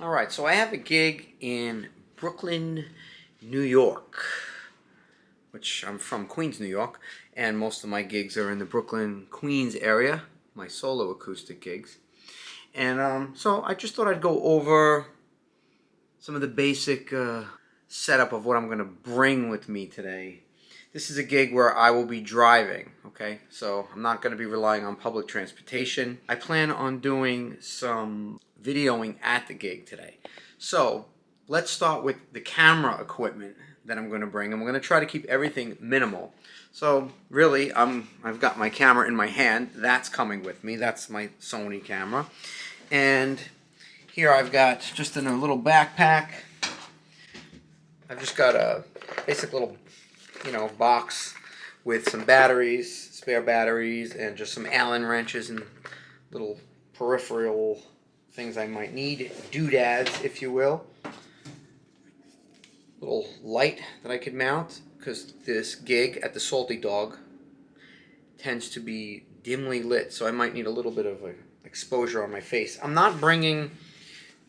Alright, so I have a gig in Brooklyn, New York, which I'm from Queens, New York, and most of my gigs are in the Brooklyn, Queens area, my solo acoustic gigs. And so I just thought I'd go over some of the basic setup of what I'm going to bring with me today. This is a gig where I will be driving, okay? So I'm not going to be relying on public transportation. I plan on doing some videoing at the gig today. So let's start with the camera equipment that I'm going to bring. And we're going to try to keep everything minimal. So really, I've got my camera in my hand. That's coming with me. That's my Sony camera. And here I've got, just in a little backpack, I've just got a basic little box with some batteries, spare batteries, and just some Allen wrenches and little peripheral things I might need, doodads, if you will. Little light that I could mount, because this gig at the Salty Dog tends to be dimly lit, so I might need a little bit of exposure on my face. I'm not bringing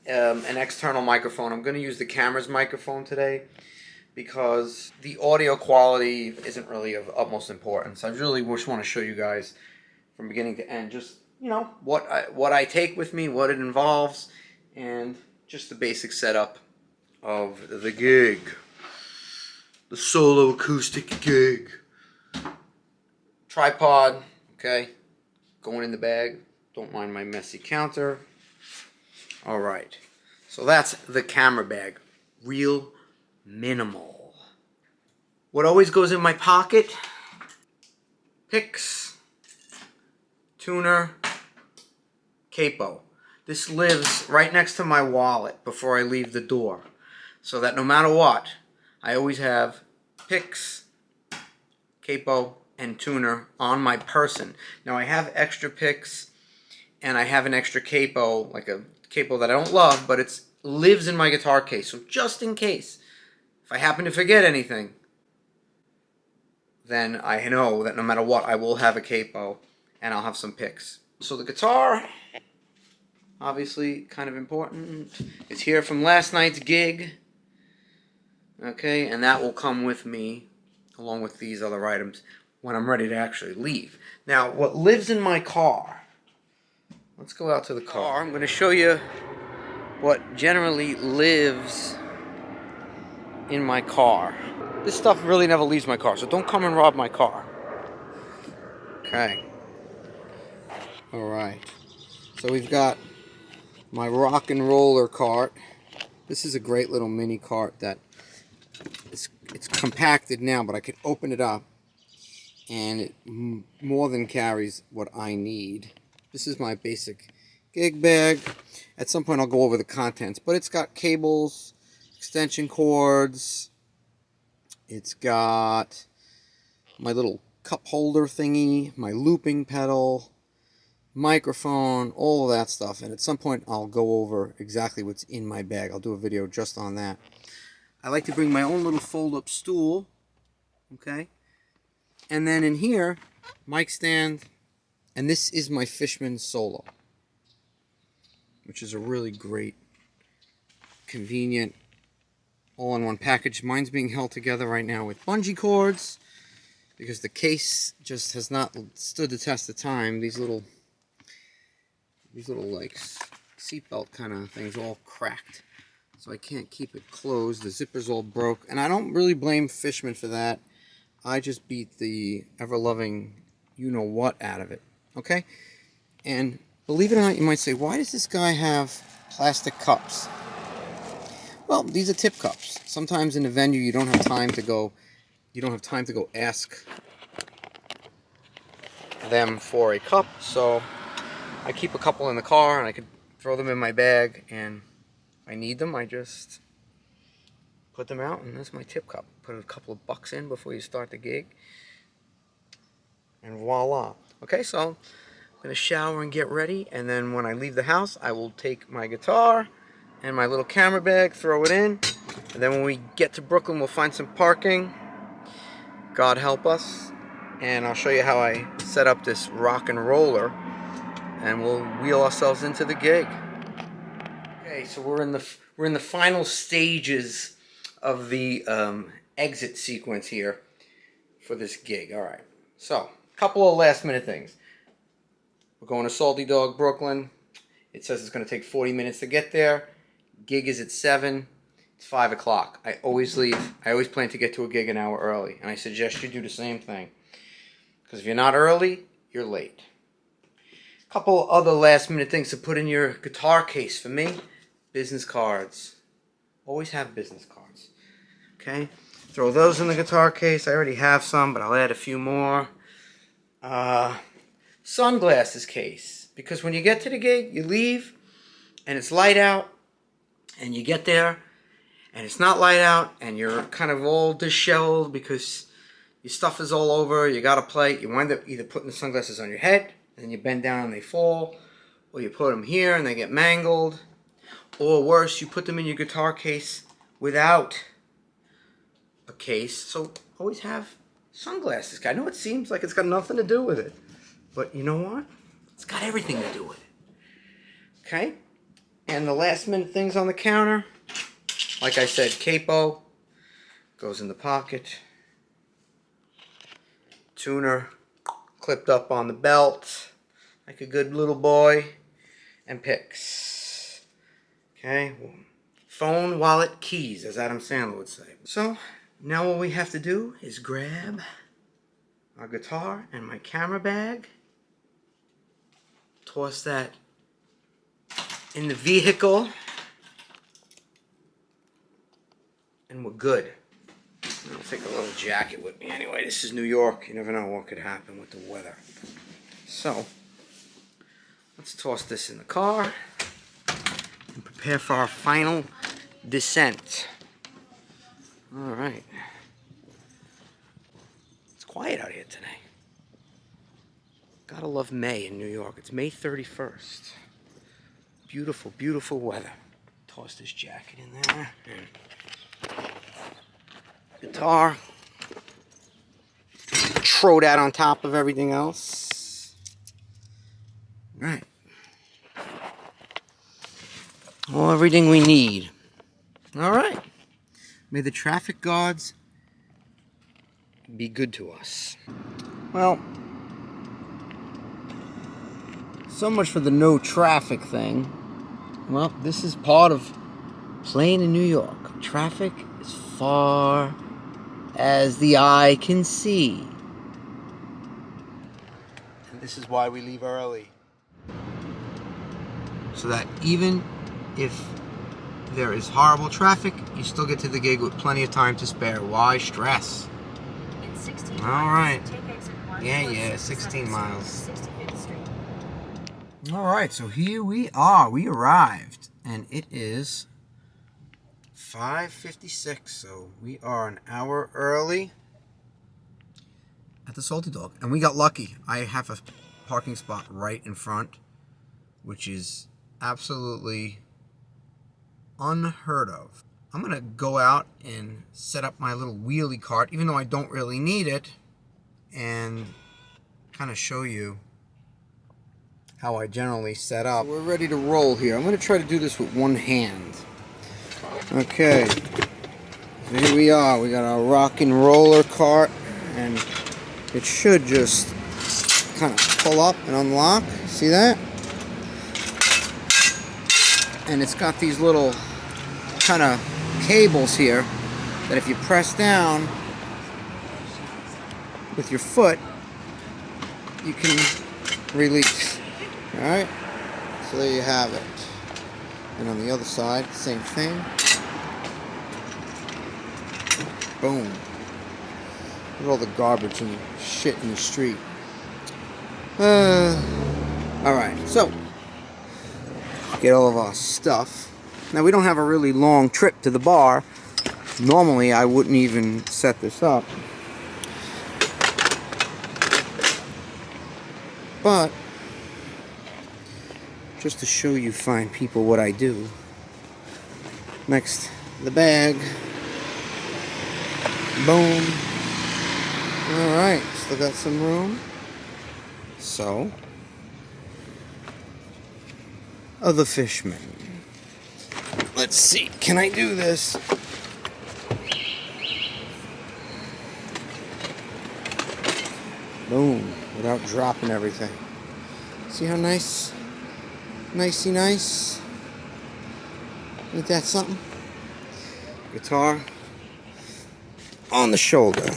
an external microphone. I'm going to use the camera's microphone today, because the audio quality isn't really of utmost importance. I really just want to show you guys from beginning to end just, what I take with me, what it involves, and just the basic setup of the gig. The solo acoustic gig. Tripod, okay, going in the bag. Don't mind my messy counter. Alright, so that's the camera bag. Real minimal. What always goes in my pocket? Picks, tuner, capo. This lives right next to my wallet before I leave the door, so that no matter what, I always have picks, capo, and tuner on my person. Now I have extra picks and I have an extra capo, like a capo that I don't love, but it lives in my guitar case, so just in case, if I happen to forget anything, then I know that no matter what, I will have a capo and I'll have some picks. So the guitar, obviously kind of important. It's here from last night's gig. Okay, and that will come with me along with these other items when I'm ready to actually leave. Now, what lives in my car, let's go out to the car. I'm going to show you what generally lives in my car. This stuff really never leaves my car, so don't come and rob my car. Okay. Alright. So we've got my rock and roller cart. This is a great little mini cart that it's compacted now, but I can open it up and it more than carries what I need. This is my basic gig bag. At some point I'll go over the contents, but it's got cables, extension cords, it's got my little cup holder thingy, my looping pedal, microphone, all of that stuff. And at some point I'll go over exactly what's in my bag. I'll do a video just on that. I like to bring my own little fold-up stool, okay? And then in here, mic stand, and this is my Fishman Solo, which is a really great, convenient, all-in-one package. Mine's being held together right now with bungee cords, because the case just has not stood the test of time. These little like seatbelt kind of things all cracked, so I can't keep it closed. The zipper's all broke, and I don't really blame Fishman for that. I just beat the ever-loving you-know-what out of it, okay? And believe it or not, you might say, why does this guy have plastic cups? Well, these are tip cups. Sometimes in a venue you don't have time to go ask them for a cup, so I keep a couple in the car and I could throw them in my bag, and if I need them, I just put them out, and that's my tip cup. Put a couple of bucks in before you start the gig, and voila. Okay, so I'm going to shower and get ready, and then when I leave the house, I will take my guitar and my little camera bag, throw it in, and then when we get to Brooklyn, we'll find some parking, God help us, and I'll show you how I set up this rock and roller, and we'll wheel ourselves into the gig. Okay, Okay, so we're in the final stages of the exit sequence here for this gig. All right. So, a couple of last minute things. We're going to Salty Dog, Brooklyn. It says it's going to take 40 minutes to get there. Gig is at 7. It's 5 o'clock. I always leave. I always plan to get to a gig an hour early, and I suggest you do the same thing. Because if you're not early, you're late. A couple other last minute things to put in your guitar case for me. Business cards. Always have business cards. Okay? Throw those in the guitar case. I already have some, but I'll add a few more. Sunglasses case. Because when you get to the gig, you leave, and it's light out, and you get there, and it's not light out, and you're kind of all disheveled because your stuff is all over, you gotta play. You wind up either putting the sunglasses on your head, and you bend down and they fall, or you put them here and they get mangled, or worse, you put them in your guitar case without a case. So always have sunglasses. I know it seems like it's got nothing to do with it, but you know what? It's got everything to do with it. Okay? And the last minute things on the counter, like I said, capo goes in the pocket. Tuner clipped up on the belt like a good little boy, and picks. Okay? Phone, wallet, keys, as Adam Sandler would say. So now all we have to do is grab our guitar and my camera bag, toss that in the vehicle, and we're good. I'll take a little jacket with me anyway. This is New York. You never know what could happen with the weather. So, let's toss this in the car and prepare for our final descent. Alright. It's quiet out here today. Gotta love May in New York. It's May 31st. Beautiful, beautiful weather. Toss this jacket in there. Guitar. Throw that on top of everything else. Right. Well, everything we need. Alright. May the traffic gods be good to us. Well, so much for the no traffic thing. Well, this is part of playing in New York. Traffic is far as the eye can see. And this is why we leave early. So that even if there is horrible traffic, you still get to the gig with plenty of time to spare. Why stress? Alright. Yeah, 16 miles. Alright, so here we are. We arrived. And it is 5:56, so we are an hour early at the Salty Dog. And we got lucky. I have a parking spot right in front, which is absolutely unheard of. I'm going to go out and set up my little wheelie cart, even though I don't really need it, and kind of show you how I generally set up. So we're ready to roll here. I'm going to try to do this with one hand. Okay, so here we are. We got our rock and roller cart, and it should just kind of pull up and unlock. See that? And it's got these little kind of cables here that if you press down with your foot, you can release. Alright, so there you have it. And on the other side, same thing. Boom. Look at all the garbage and shit in the street. Alright, so get all of our stuff. Now we don't have a really long trip to the bar. Normally I wouldn't even set this up. But just to show you fine people what I do. Next, the bag. Boom. Alright, still got some room. So, other fishmen. let's see. Can I do this? Boom. Without dropping everything. See how nice? Nicey nice. Ain't that something? Guitar on the shoulder.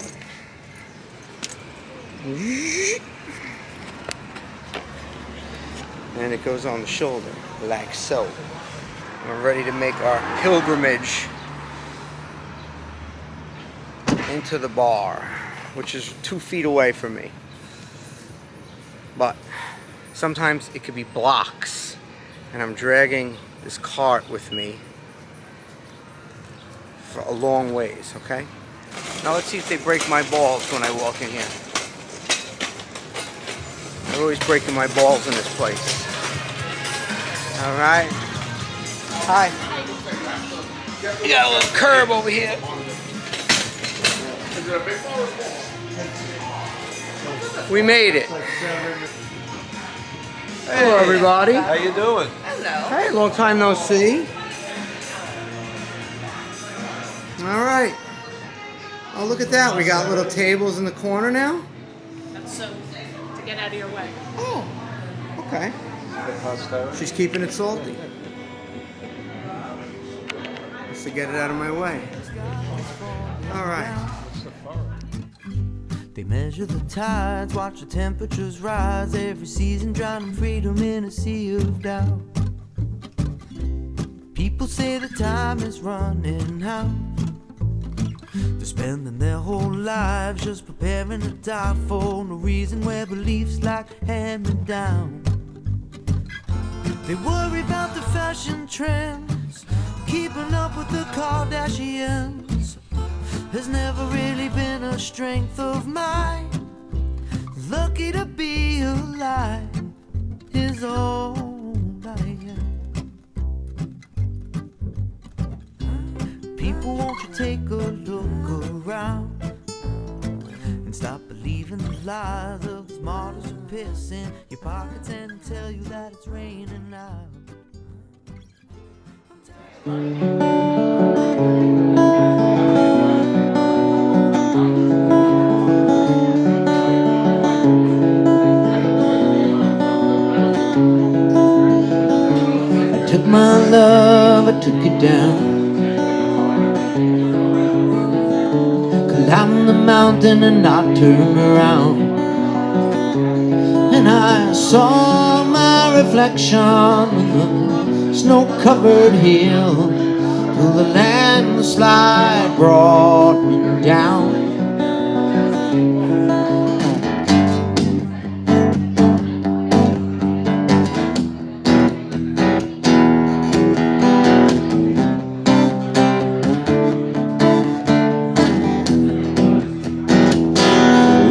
And it goes on the shoulder, like so. We're ready to make our pilgrimage into the bar, which is 2 feet away from me. But sometimes it could be blocks, and I'm dragging this cart with me for a long ways, okay? Now let's see if they break my balls when I walk in here. They're always breaking my balls in this place. Alright. Hi. We got a little curb over here. We made it. Hello, everybody. How you doing? Hello. Hey, long time no see. All right. Oh, look at that. We got little tables in the corner now. That's so to get out of your way. Oh, okay. She's keeping it salty. Just to get it out of my way. All right. They measure the tides, watch the temperatures rise. Every season drowning freedom in a sea of doubt. People say the time is running out. They're spending their whole lives just preparing to die for no reason, where beliefs like hand me down. They worry about the fashion trends, keeping up with the Kardashians has never really been a strength of mine. Lucky to be alive is all I am. People, won't you take a look around and stop believing the lies of the martyrs who piss in your pockets and tell you that it's raining out. Took my love, I took it down. Climbed the mountain and I turned around, and I saw my reflection on the snow-covered hill, till the landslide brought me down.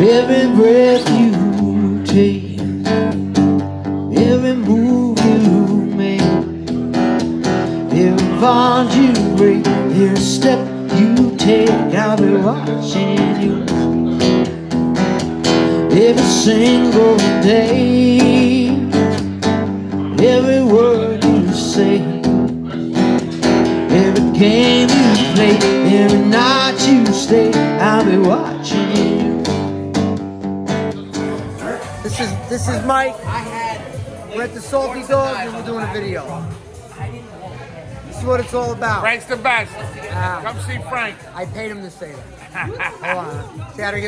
Every breath you take, every move you make, every bond you break, every step you take, I'll be watching you. Every single day, every word you say, every game you play, every night you stay, I'll be watching you. This is Mike. We're at the Salty Dog and we're doing a video. This is what it's all about. Frank's the best. Come see Frank. I paid him to say that. Hold on. See, I gotta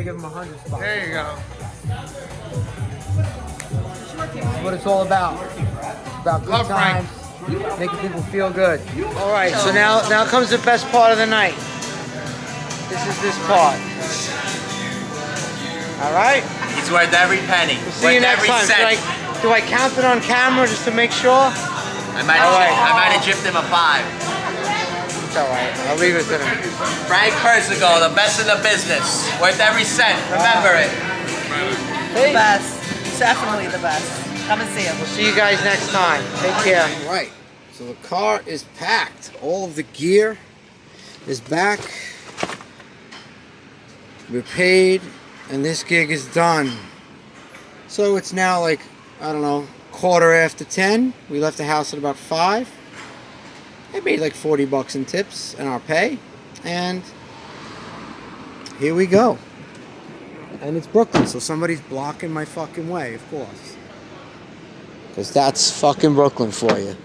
give him 100 spots. There you go. This is what it's all about. It's about good Love times, making people feel good. All right, so now comes the best part of the night. This is this part. All right. He's worth every penny. We'll see you next time. Do I count it on camera just to make sure? I might have gypped him a 5. It's all right. I'll leave it to him. Frank Persico, the best in the business. Worth every cent. Remember it. Hey. Best. Definitely the best. Come and see him. We'll see you guys next time. Take care. Right. So the car is packed. All of the gear is back. We're paid. And this gig is done. So it's now like, I don't know, 10:15. We left the house at about 5. I made like 40 bucks in tips in our pay, and here we go. And it's Brooklyn, so somebody's blocking my fucking way, of course. Because that's fucking Brooklyn for you.